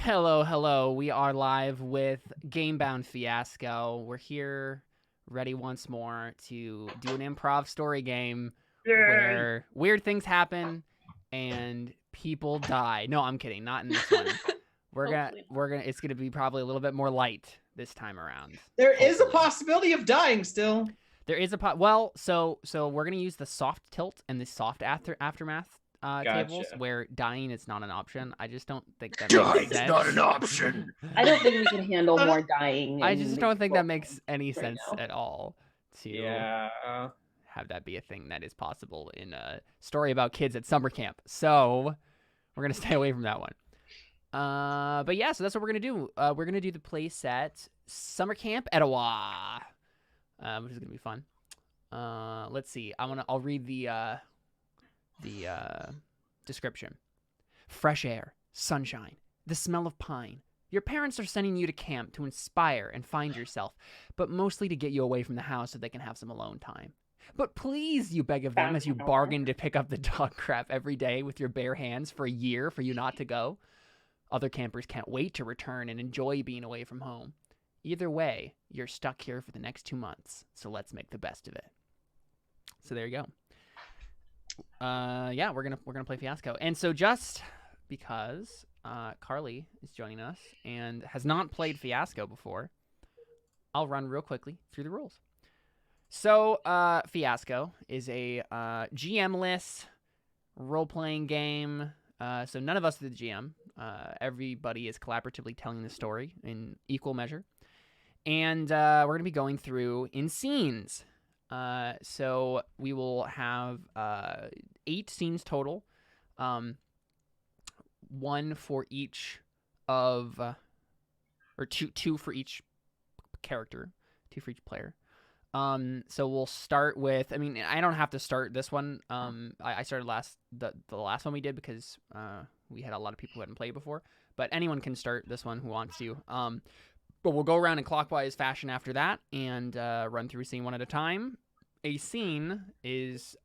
Hello, hello. We are live with Gamebound Fiasco. We're here, ready once more to do an improv story game where weird things happen and people die. No, I'm kidding. Not in this one. It's gonna be probably a little bit more light this time around. There is a possibility of dying still. There is so we're gonna use the soft tilt and the soft aftermath tables where dying is not an option. I just don't think that makes sense. Not an option. I don't think we can handle more dying. I just don't think that makes any sense at all to have that be a thing that is possible in a story about kids at summer camp. So we're gonna stay away from that one. But yeah, so that's what we're gonna do. We're gonna do the play set Summer Camp Etawa, which is gonna be fun. Let's see. I'll read the description. Fresh air, sunshine, the smell of pine. Your parents are sending you to camp to inspire and find yourself, but mostly to get you away from the house so they can have some alone time. But please, you beg of them as you bargain to pick up the dog crap every day with your bare hands for a year for you not to go. Other campers can't wait to return and enjoy being away from home. Either way, you're stuck here for the next 2 months, so let's make the best of it. So there you go. Yeah, we're gonna play Fiasco, and so just because Carly is joining us and has not played Fiasco before, I'll run real quickly through the rules. So Fiasco is a GM-less role-playing game. So none of us are the GM. Everybody is collaboratively telling the story in equal measure, and we're gonna be going through in scenes. So we will have 8 scenes total, 1 for each of, or two for each character, 2 for each player. So we'll start with, I mean, I don't have to start this one. I started the last one we did because we had a lot of people who hadn't played before, but anyone can start this one who wants to. But we'll go around in clockwise fashion after that and run through a scene one at a time. A scene is,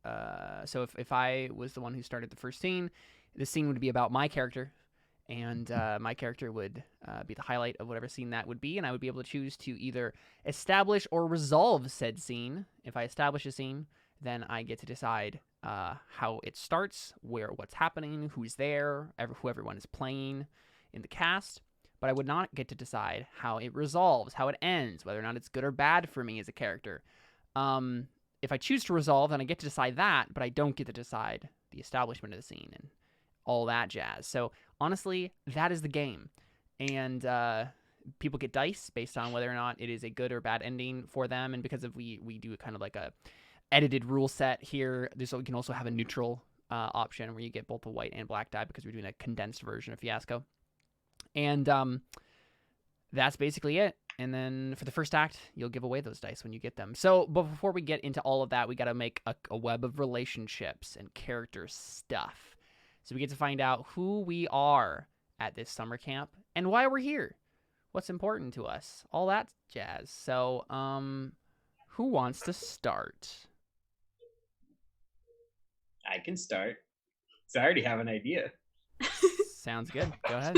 so if I was the one who started the first scene, the scene would be about my character, and my character would be the highlight of whatever scene that would be, and I would be able to choose to either establish or resolve said scene. If I establish a scene, then I get to decide how it starts, what's happening, who's there, who everyone is playing in the cast. But I would not get to decide how it resolves, how it ends, whether or not it's good or bad for me as a character. If I choose to resolve, then I get to decide that, but I don't get to decide the establishment of the scene and all that jazz. So honestly, that is the game. And people get dice based on whether or not it is a good or bad ending for them. And because we do kind of like a edited rule set here, we can also have a neutral option where you get both a white and black die because we're doing a condensed version of Fiasco. And that's basically it. And then for the first act, you'll give away those dice when you get them. So but before we get into all of that, we got to make a web of relationships and character stuff. So we get to find out who we are at this summer camp and why we're here, what's important to us, all that jazz. So who wants to start? I can start. So I already have an idea. Sounds good. Go ahead.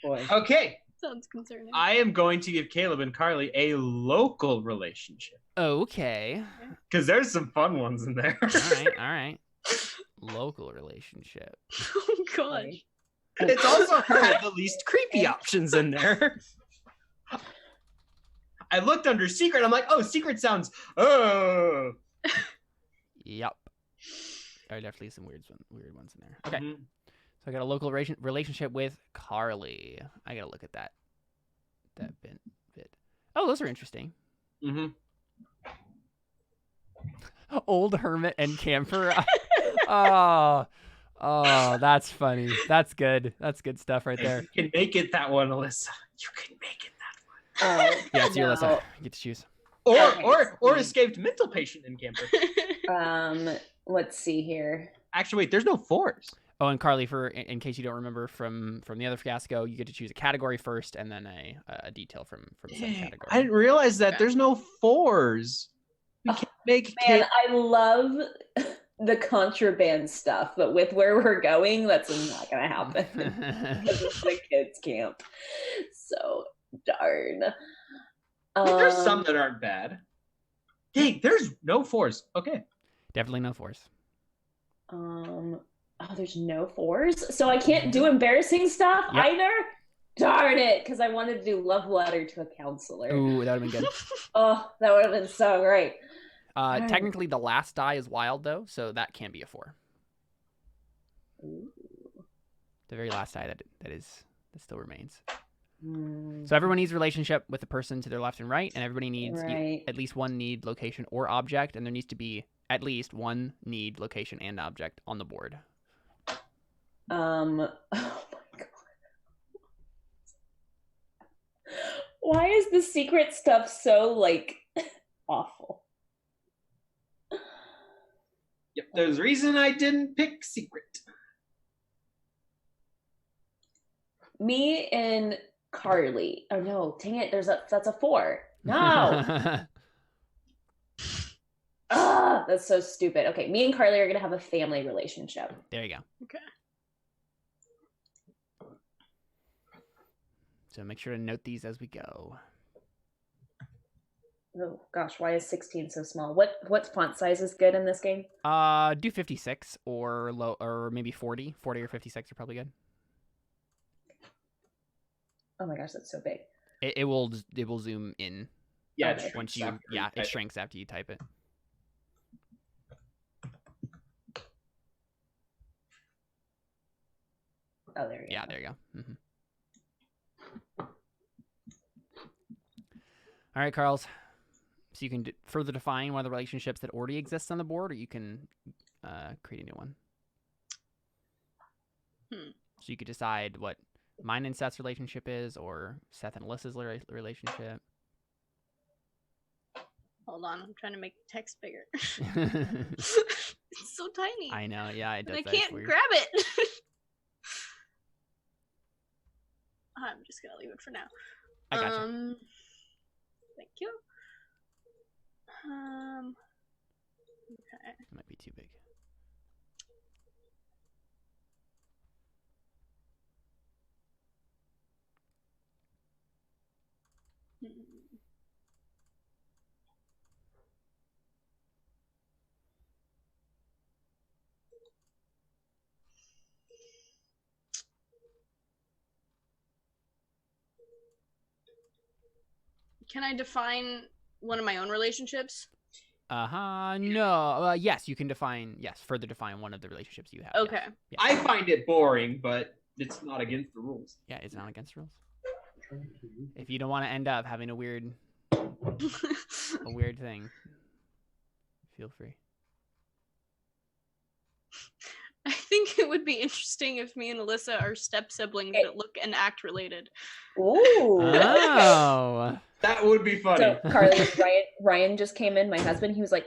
Okay. Sounds concerning. I am going to give Caleb and Carly a local relationship. Okay. Because there's some fun ones in there. All right. Local relationship. Oh, gosh. It's also had the least creepy options in there. I looked under secret. I'm like, oh, secret sounds. Oh. Yep. There are definitely some weird ones in there. Okay. Mm-hmm. So I got a local relationship with Carly. I gotta look at that bit. Oh, those are interesting. Mm-hmm. Old hermit and camper. Oh, that's funny. That's good. That's good stuff right there. You can make it that one, Alyssa. You can make it that one. Yeah, it's you, Alyssa. You get to choose. Or escaped mental patient in camper. Let's see here. Actually, wait. There's no 4s. Oh, and Carly, in case you don't remember from the other Fiasco, you get to choose a category first and then a detail from the same category. I didn't realize that. There's no 4s. We can't make Man, I love the contraband stuff, but with where we're going, that's not gonna happen because it's the kids' camp. So darn. There's some that aren't bad. Dang, there's no fours. Okay. Definitely no force. Oh, there's no fours, so I can't do embarrassing stuff Yep. either. Darn it, because I wanted to do love letter to a counselor. Ooh, that would have been good. Oh, that would have been so great. Technically, the last die is wild, though, so that can't be a 4. Ooh. The very last die that still remains. So everyone needs a relationship with the person to their left and right, and everybody needs at least one need, location, or object, and there needs to be at least one need, location, and object on the board. Oh my god. Why is the secret stuff so, like, awful? Yep, there's a reason I didn't pick secret. Me and Carly. Oh no, dang it, that's a 4. No. That's so stupid. Okay, me and Carly are gonna have a family relationship. There you go. Okay. So make sure to note these as we go. Oh gosh, why is 16 so small? What font size is good in this game? Do 56 or maybe 40. 40 or 56 are probably good. Oh my gosh, that's so big. It will zoom in. Yeah, Okay. Once you it shrinks after you type it. Oh, there you go. Yeah, there you go. Mm-hmm. All right, Carls. So you can further define one of the relationships that already exists on the board, or you can create a new one. So you could decide what mine and Seth's relationship is, or Seth and Alyssa's relationship. Hold on, I'm trying to make the text bigger. It's so tiny. I know, yeah, it does. And I can't grab it. I'm just gonna leave it for now. I gotcha. Thank you. Okay. It might be too big. Can I define one of my own relationships? No. Yes, you can further define one of the relationships you have. Okay. Yes. Yeah. I find it boring, but it's not against the rules. Yeah, it's not against rules. If you don't want to end up having a weird thing, feel free. I think it would be interesting if me and Alyssa are step siblings that look and act related. Ooh. Oh. That would be funny. So Carly, Ryan just came in, my husband. He was like,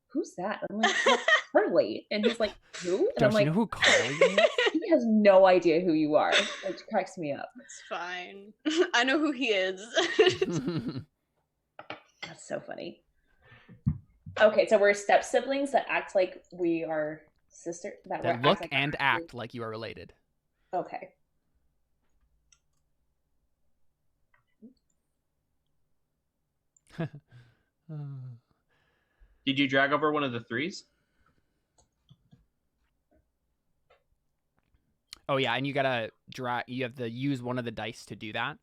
"Who's that?" I'm like, "That's Carly," and he's like, "Who?" And Don't I'm like, you know who Carly is? "He has no idea who you are." It cracks me up. It's fine. I know who he is. That's so funny. Okay, so we're step siblings that act like we are sister. That we're look like and act like you are related. Okay. Did you drag over one of the 3s? Oh yeah, and you gotta drag. You have to use one of the dice to do that.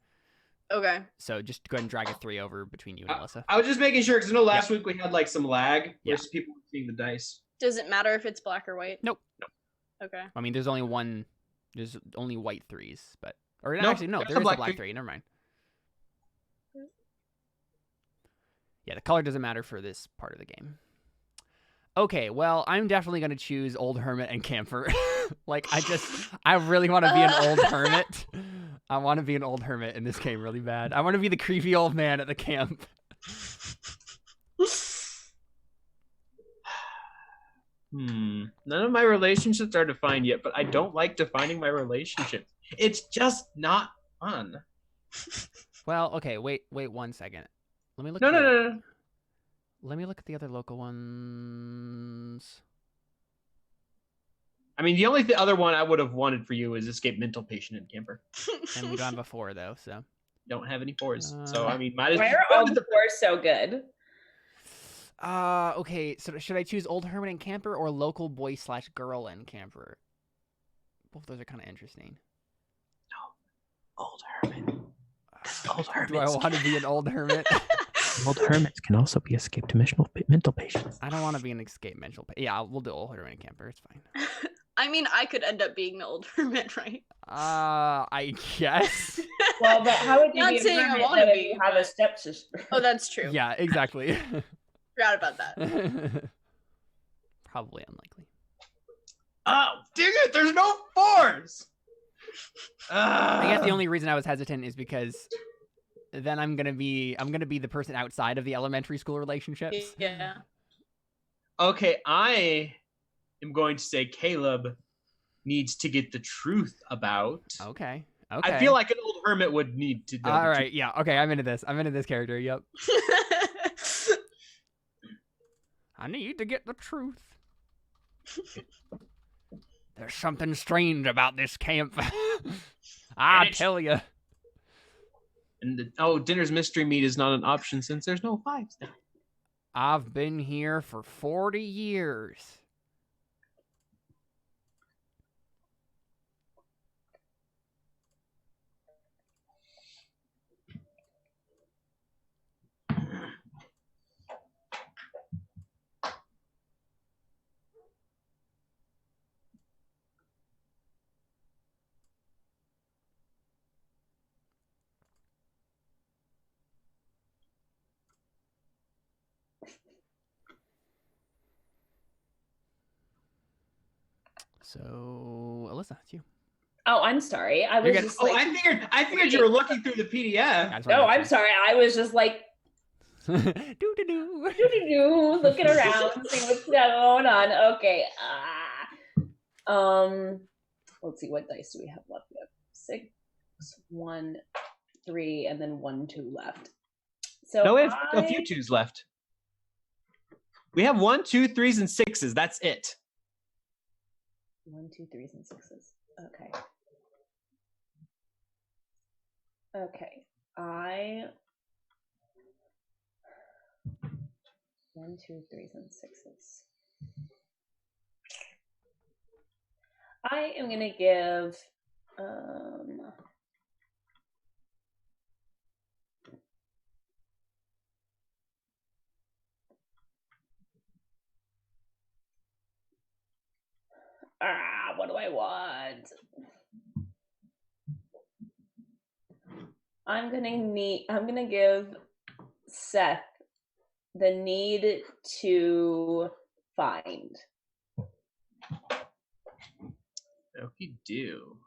Okay. So just go ahead and drag a 3 over between you and Alyssa. I was just making sure because I know last week we had like some lag where people were seeing the dice. Does it matter if it's black or white? Nope. Okay. I mean, there's only white 3s, but or No, actually no, there's there a is a black black 3. 3. Never mind. Yeah, the color doesn't matter for this part of the game. Okay, well, I'm definitely going to choose Old Hermit and Camper. Like, I really want to be an old hermit. I want to be an old hermit in this game really bad. I want to be the creepy old man at the camp. None of my relationships are defined yet, but I don't like defining my relationships. It's just not fun. Well, okay, wait 1 second. Let me look. No. Let me look at the other local ones. I mean, the only other one I would have wanted for you is escape mental patient and camper. And we don't have a 4 though, so. Don't have any 4s, so I mean, might as Why well. are all the 4s so good? Okay, so should I choose old hermit and camper or local boy / girl and camper? Both those are kind of interesting. No, old hermit. Old hermit. Do I want to be an old hermit? Old hermits can also be escape to mental patients. I don't want to be an escape mental. Yeah, we'll do old hermit and camper. It's fine. I mean, I could end up being the old hermit, right? I guess. Well, but how would you Not be a saying I hermit wanna if be, you have a stepsister? Oh, that's true. Yeah, exactly. Forgot about that. Probably unlikely. Oh, dang it! There's no 4s. I guess the only reason I was hesitant is because then I'm gonna be the person outside of the elementary school relationships. Yeah. Okay, I am going to say Caleb needs to get the truth about. Okay. I feel like an old hermit would need to know. All right. Yeah. Okay. I'm into this. I'm into this character. Yep. I need to get the truth. There's something strange about this camp. I tell you. And dinner's mystery meat is not an option since there's no 5s now. I've been here for 40 years. So, Alyssa, it's you. Oh, I'm sorry. I was just like, I figured you were looking through the PDF. no, I'm sorry. I was just like, do. looking around, seeing what's going on. Okay. Let's see, what dice do we have left? We have 6, 1, 3, and then 1, 2 left. So No, we have a few 2s left. We have 1, 2, 3s, and 6s. That's it. 1, 2, 3s, and 6s. Okay. Okay. 1, 2, 3s, and 6s. I am gonna give what do I want? I'm gonna give Seth the need to find. Okie do.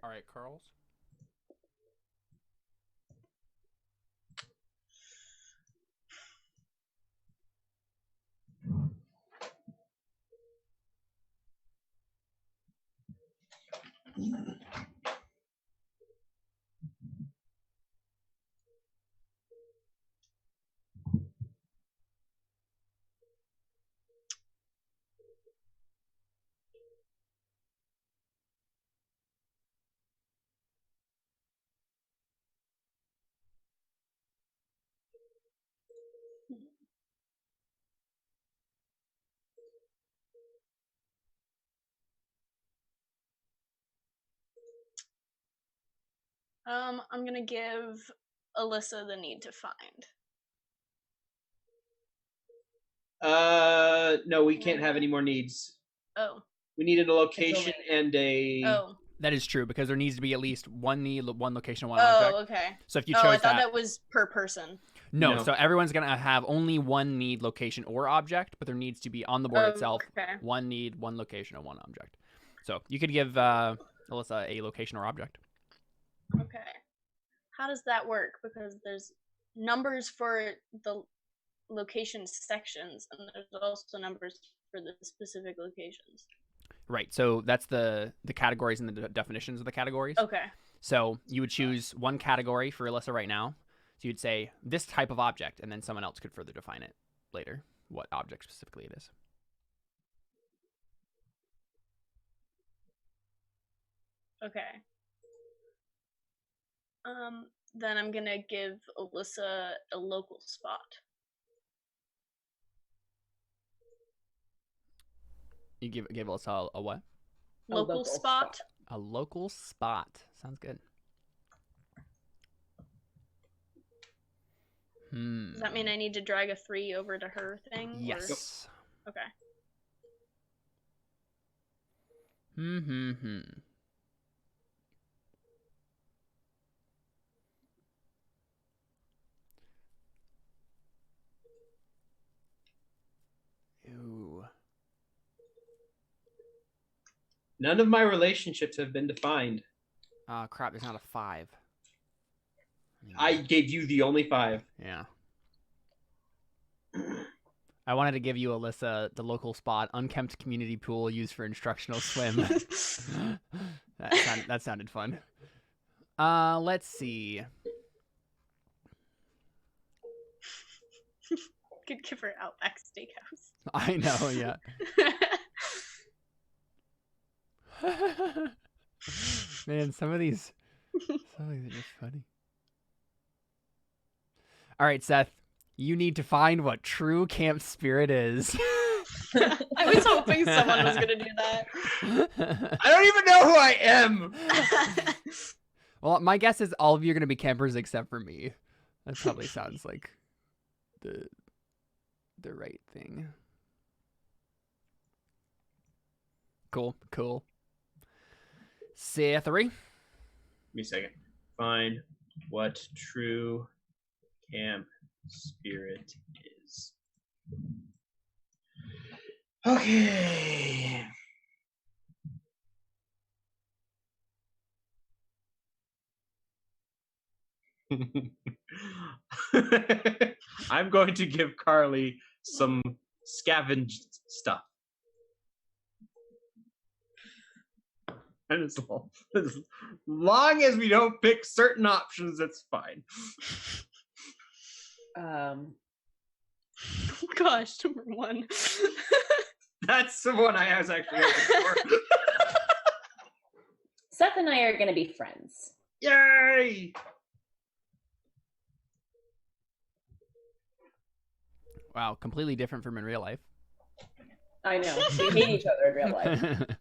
All right, Carls. I'm gonna give Alyssa the need to find. No, we can't have any more needs. Oh. We needed a location and a. Oh. That is true because there needs to be at least one need, one location, one Oh, object. okay. So if you Oh, chose I thought that was per person. No, so everyone's gonna have only one need, location, or object, but there needs to be on the board itself one need, one location, and one object. So you could give Alyssa a location or object. Okay. How does that work? Because there's numbers for the location sections, and there's also numbers for the specific locations. Right. So that's the categories and the definitions of the categories. Okay. So you would choose one category for Alyssa right now. So you'd say this type of object, and then someone else could further define it later, what object specifically it is. Okay. Then I'm gonna give Alyssa a local spot. You give Alyssa a what? Local spot. A local spot. Sounds good. Does that mean I need to drag a 3 over to her thing? Yes. Or... Okay. Ooh. None of my relationships have been defined. Crap, there's not a 5. I gave you the only 5. Yeah. I wanted to give you, Alyssa, the local spot, unkempt community pool used for instructional swim. That sounded fun. Let's see. Could give her Outback Steakhouse. I know, yeah. Man, some of these are just funny. All right, Seth, you need to find what true camp spirit is. I was hoping someone was gonna do that. I don't even know who I am. Well, my guess is all of you are gonna be campers except for me. That probably sounds like the right thing. Cool. Say 3. Give me a second. Find what true camp spirit is. Okay. I'm going to give Carly some scavenged stuff. And as long as we don't pick certain options, that's fine. Gosh, number 1. That's the one I was actually looking for. Seth and I are going to be friends. Yay! Wow, completely different from in real life. I know. We hate each other in real life.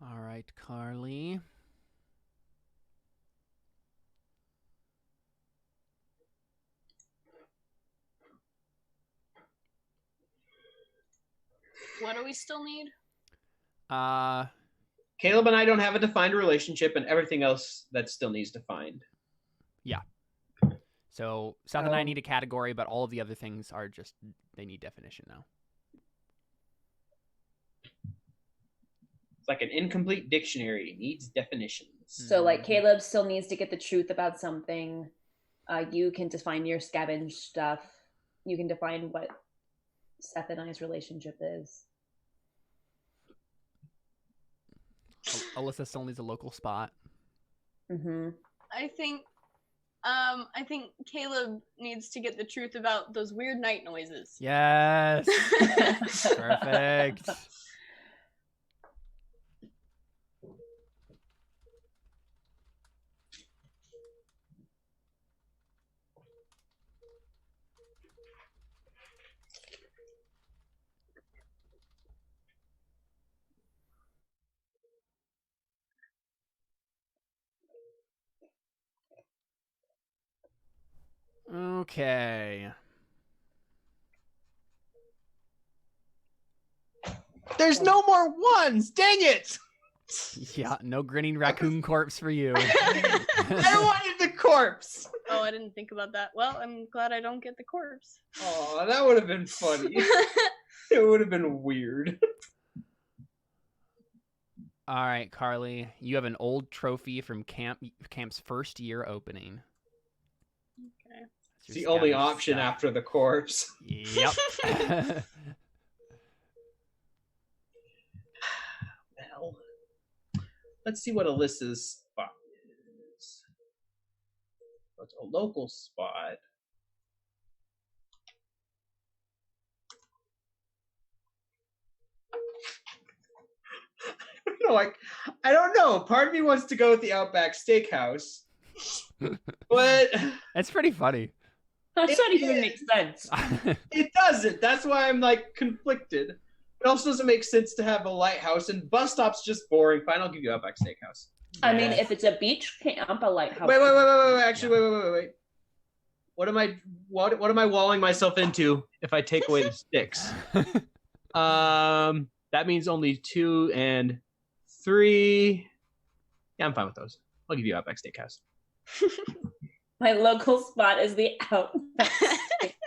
All right, Carly. What do we still need? Caleb and I don't have a defined relationship, and everything else that still needs defined. Yeah. So Seth and I need a category, but all of the other things are just, they need definition now. It's like an incomplete dictionary. It needs definitions. So, like, Caleb still needs to get the truth about something. You can define your scavenged stuff. You can define what Seth and I's relationship is. Alyssa still needs a local spot. Mm-hmm. I think Caleb needs to get the truth about those weird night noises. Yes. Perfect. Okay. There's no more ones. Dang it! Yeah, no grinning raccoon corpse for you. I wanted the corpse. Oh, I didn't think about that. Well, I'm glad I don't get the corpse. Oh, that would have been funny. It would have been weird. All right, Carly, you have an old trophy from camp's first year opening. Okay. It's the only option after the corpse. Yep. Well, let's see what Alyssa's spot is. What's a local spot? I don't know. Part of me wants to go with the Outback Steakhouse, but That's pretty funny. That doesn't even make sense. it doesn't. That's why I'm like conflicted. It also doesn't make sense to have a lighthouse, and bus stop's just boring. Fine, I'll give you Outback Steakhouse. I mean, if it's a beach camp, a lighthouse. Wait. Actually, wait. What am I walling myself into if I take away the sticks? That means only 2 and 3. Yeah, I'm fine with those. I'll give you Outback Steakhouse. My local spot is the Outback Steakhouse.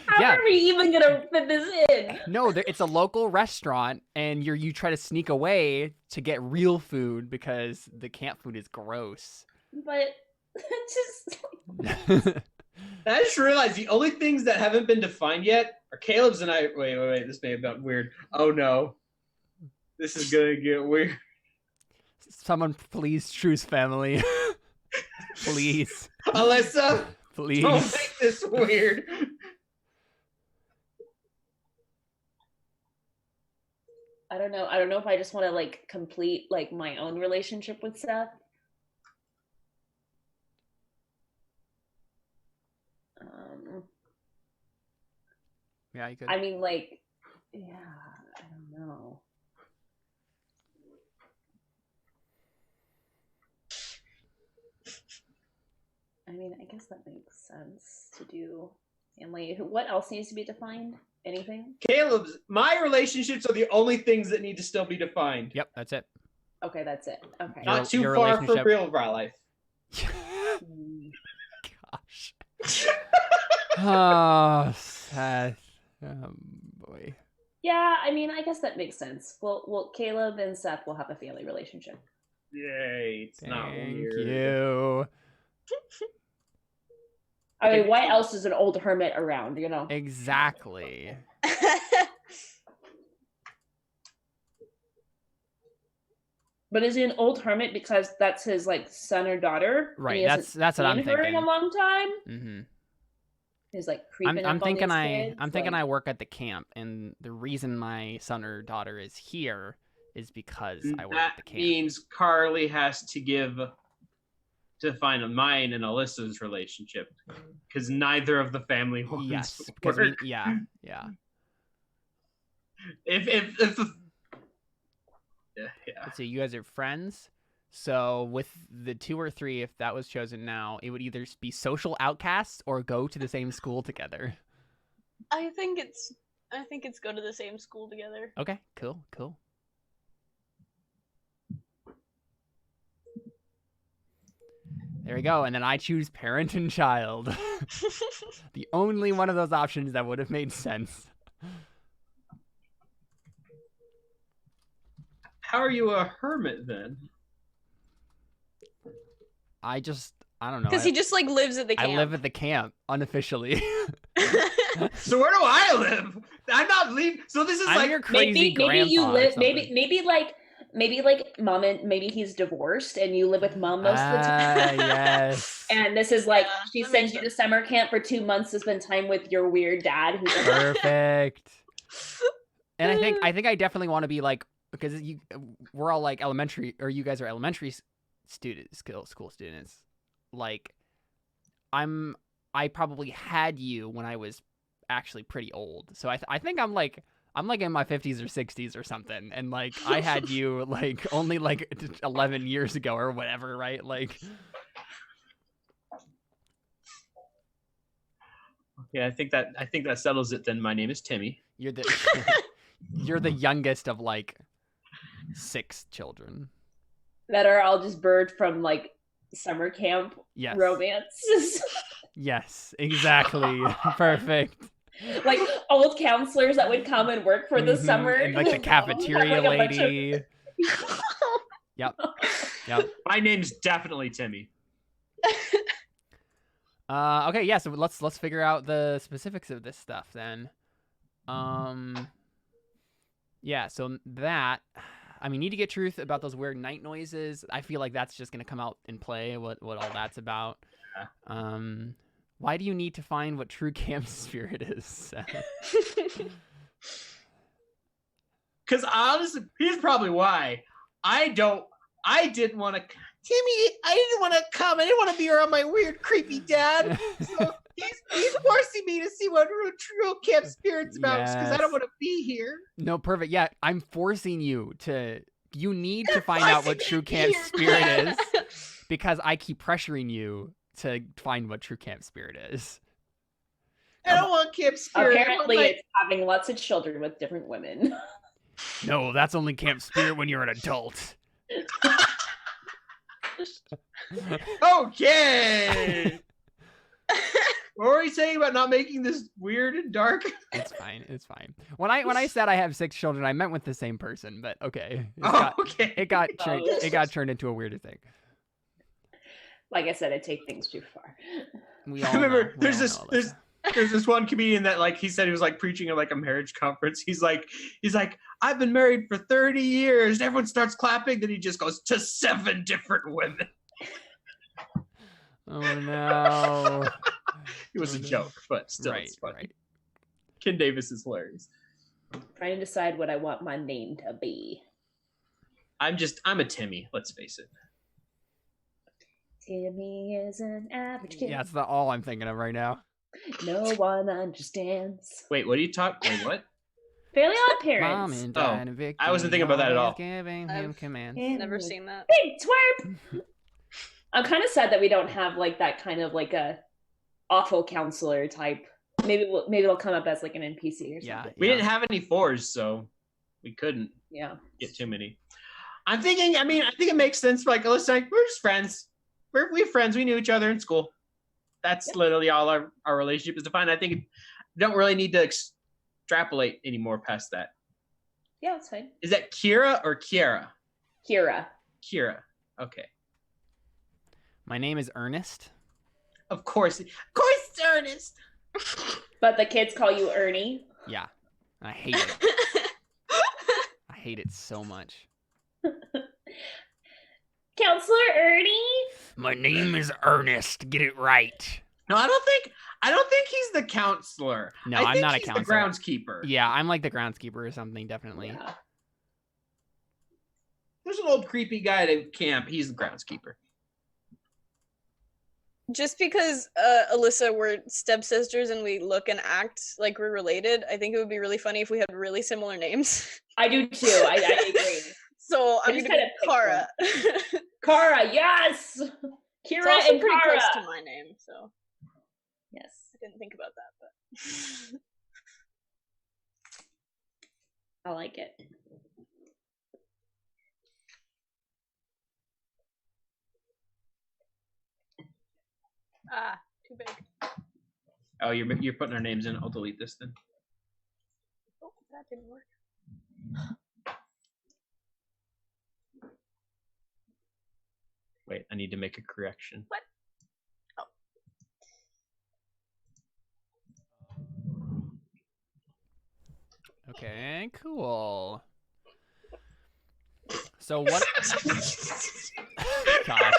How Yeah. are we even gonna fit this in? No, it's a local restaurant, and you try to sneak away to get real food because the camp food is gross. But just I just realized the only things that haven't been defined yet are Caleb's and I. Wait. This may have gotten weird. Oh no. This is gonna get weird. Someone please choose family. Please. Alyssa, Please. don't make this weird. I don't know. I don't know if I just want to like complete like my own relationship with Seth. Yeah, you could. I mean, like, yeah, I don't know. I mean, I guess that makes sense to do. And like, what else needs to be defined? Anything? My relationships are the only things that need to still be defined. Yep, that's it. Okay, that's it. Okay. Not too your far for relationship. real life. Gosh. Oh, Seth. Boy. Yeah, I mean, I guess that makes sense. Well, Caleb and Seth will have a family relationship. Yay, it's not Thank weird. you. I mean, why else is an old hermit around, you know? Exactly. But is he an old hermit because that's his like son or daughter? and Right. he hasn't That's what I'm seen her in thinking. a long time. Mm-hmm. He's like creeping I'm up on thinking these kids, I'm thinking like- I work at the camp, and the reason my son or daughter is here is because I work at That the camp. means Carly has to find mine and Alyssa's relationship because neither of the family ones Yes, work. because yeah. If the yeah. So you guys are friends. So with the 2 or 3, if that was chosen now, it would either be social outcasts or go to the same school together. I think it's go to the same school together. Okay, cool. There we go, and then I choose parent and child. The only one of those options that would have made sense. How are you a hermit then? I don't know. Because he just like lives at the camp. I live at the camp unofficially. So where do I live? I'm not leaving. So this is I'm like your crazy maybe you grandpa or live something. maybe like mom and maybe he's divorced and you live with mom most of the time. Yes. And this is like Yeah, she that sends makes you to summer camp for 2 months to spend time with your weird dad who's Perfect. And I think I definitely want to be like, because we're all like elementary, or you guys are elementary school students. Like, I probably had you when I was actually pretty old. So I think I'm like in my 50s or 60s or something, and like I had you like only like 11 years ago or whatever, right? Like, yeah, I think that settles it then. My name is Timmy. You're the you're the youngest of like 6 children. That are all just bird from like summer camp Yes. romances. Yes, exactly. Perfect. Like old counselors that would come and work for the Mhm, summer. and like the cafeteria Like a bunch of- lady. Yep. My name's definitely Timmy. Okay, yeah, so let's figure out the specifics of this stuff then. Yeah, so that I mean, need to get truth about those weird night noises. I feel like that's just gonna come out in play, what all that's about. Why do you need to find what true camp spirit is? Because honestly, here's probably why. I didn't want to. Timmy, I didn't want to come. I didn't want to be around my weird, creepy dad. So he's forcing me to see what true camp spirit's about because I don't want to be here. No, perfect. Yeah, I'm forcing you to. You need to find out what true camp spirit is because I keep pressuring you to find what true camp spirit is. I don't want camp spirit. Apparently, it's having lots of children with different women. No, that's only camp spirit when you're an adult. Okay. What were you saying about not making this weird and dark? It's fine. It's fine. When I said I have 6 children, I meant with the same person. But okay, Okay. it got turned into a weirder thing. Like I said, I take things too far. We I all remember know. there's this one comedian that like he said he was like preaching at like a marriage conference. He's like I've been married for 30 years. And everyone starts clapping. Then he just goes to 7 different women. Oh no. It was a joke, but still, Right, it's funny. right. Ken Davis is hilarious. Trying to decide what I want my name to be. I'm a Timmy. Let's face it. Timmy is an average kid. Yeah, that's all I'm thinking of right now. No one understands. Wait, what are you talking? Wait, what? Fairly Odd Mom Parents. and Dad and Vic. I wasn't thinking about that at all. Giving him I've commands. Never seen that. Big twerp. I'm kind of sad that we don't have like that kind of like a awful counselor type. Maybe it'll come up as like an NPC or something. Yeah. We didn't have any 4s, so we couldn't Yeah. get too many. I think it makes sense. Like, let's like we're just friends. We're friends. We knew each other in school. That's literally all our relationship is defined. I think we don't really need to extrapolate anymore past that. Yeah, it's fine. Is that Kira or Kiara? Kira. Kira. Okay. My name is Ernest. Of course it's Ernest. But the kids call you Ernie. Yeah. I hate it. I hate it so much. Counselor Ernie? My name is Ernest. Get it right. No, I don't think he's the counselor. No, I I'm think not a he's counselor. the groundskeeper. Yeah, I'm like the groundskeeper or something, definitely. Yeah. There's an old creepy guy at camp. He's the groundskeeper. Just because Alyssa, we're stepsisters and we look and act like we're related, I think it would be really funny if we had really similar names. I do too. I agree. So I'm just gonna kinda go Kara. Kara, yes! It's Kira also and pretty Kara. close to my name, so Yes. I didn't think about that, but I like it. too big. Oh, you're putting our names in. I'll delete this then. Oh, that didn't work. Wait, I need to make a correction. What? Oh. Okay, cool. So what? Gosh,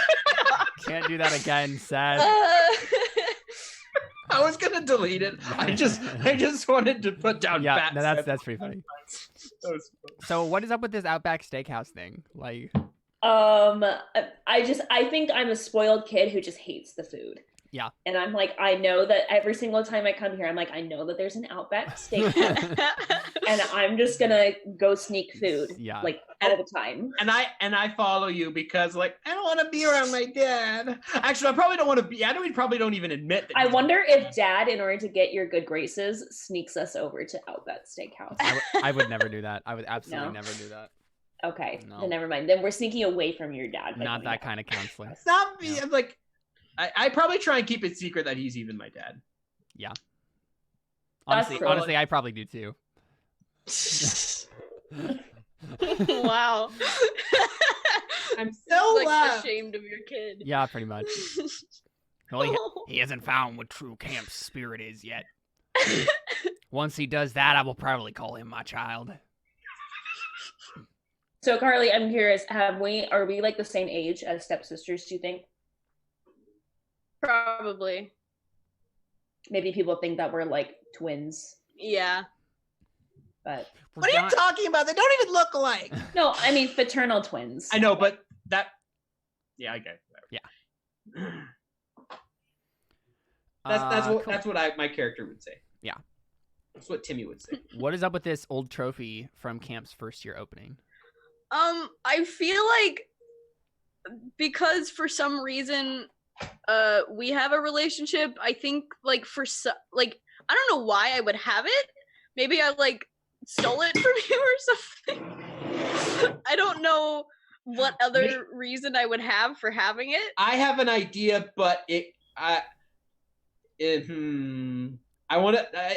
can't do that again, sad. I was gonna delete it. I just wanted to put down. Yeah, Bat no, Seven. that's pretty funny. That was fun. So what is up with this Outback Steakhouse thing? Like, I think I'm a spoiled kid who just hates the food. Yeah. And I'm like, I know that every single time I come here, I'm like, I know that there's an Outback Steakhouse, and I'm just gonna go sneak food, Yeah. like all the time. And I follow you because like I don't want to be around my dad. Actually, I probably don't want to be. Probably don't even admit that. I wonder if Dad, in order to get your good graces, sneaks us over to Outback Steakhouse. I would never do that. I would absolutely never do that. Okay, No. then never mind. Then we're sneaking away from your dad. Not that kind of counseling. It's not me. I'm like, I probably try and keep it secret that he's even my dad. Yeah. That's Honestly, I probably do too. Wow. I'm so like ashamed of your kid. Yeah, pretty much. Well, he hasn't found what true camp spirit is yet. Once he does that, I will probably call him my child. So Carly, I'm curious, are we like the same age as stepsisters, do you think? Probably. Maybe people think that we're like twins, Yeah. but What are you talking about? They don't even look alike. no, I mean fraternal twins. I know, but that. Yeah, I get it. Yeah. That's what my character would say. Yeah. That's what Timmy would say. What is up with this old trophy from camp's first year opening? I feel like because for some reason we have a relationship, I think like I don't know why I would have it. Maybe I like stole it from you or something. I don't know what other reason I would have for having it. I have an idea, but I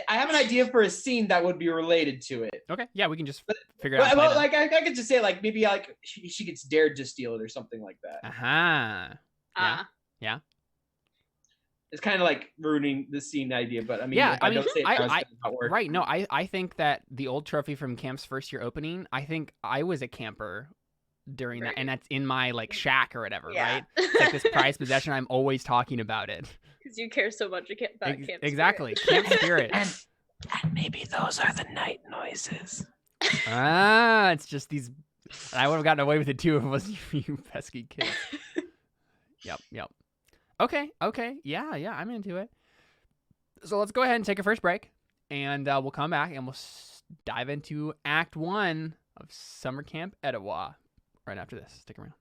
have an idea for a scene that would be related to it. Okay, yeah, we can just figure it out. Well, like I could just say like maybe like she gets dared to steal it or something like that. Uh-huh. Yeah. It's kind of like ruining the scene idea, but I mean, Yeah, if I don't say it now, it's not work. Right. No, I think that the old trophy from camp's first year opening, I think I was a camper during that, and that's in my like shack or whatever, right? It's like this prized possession. I'm always talking about it. Because you care so much about camp spirit. Exactly. Camp spirit. And maybe those are the night noises. It's just these. I would have gotten away with it too if it wasn't for you pesky kids. Yep. Okay. Yeah, I'm into it. So let's go ahead and take a first break, and we'll come back and we'll dive into Act 1 of Summer Camp Etawa right after this. Stick around.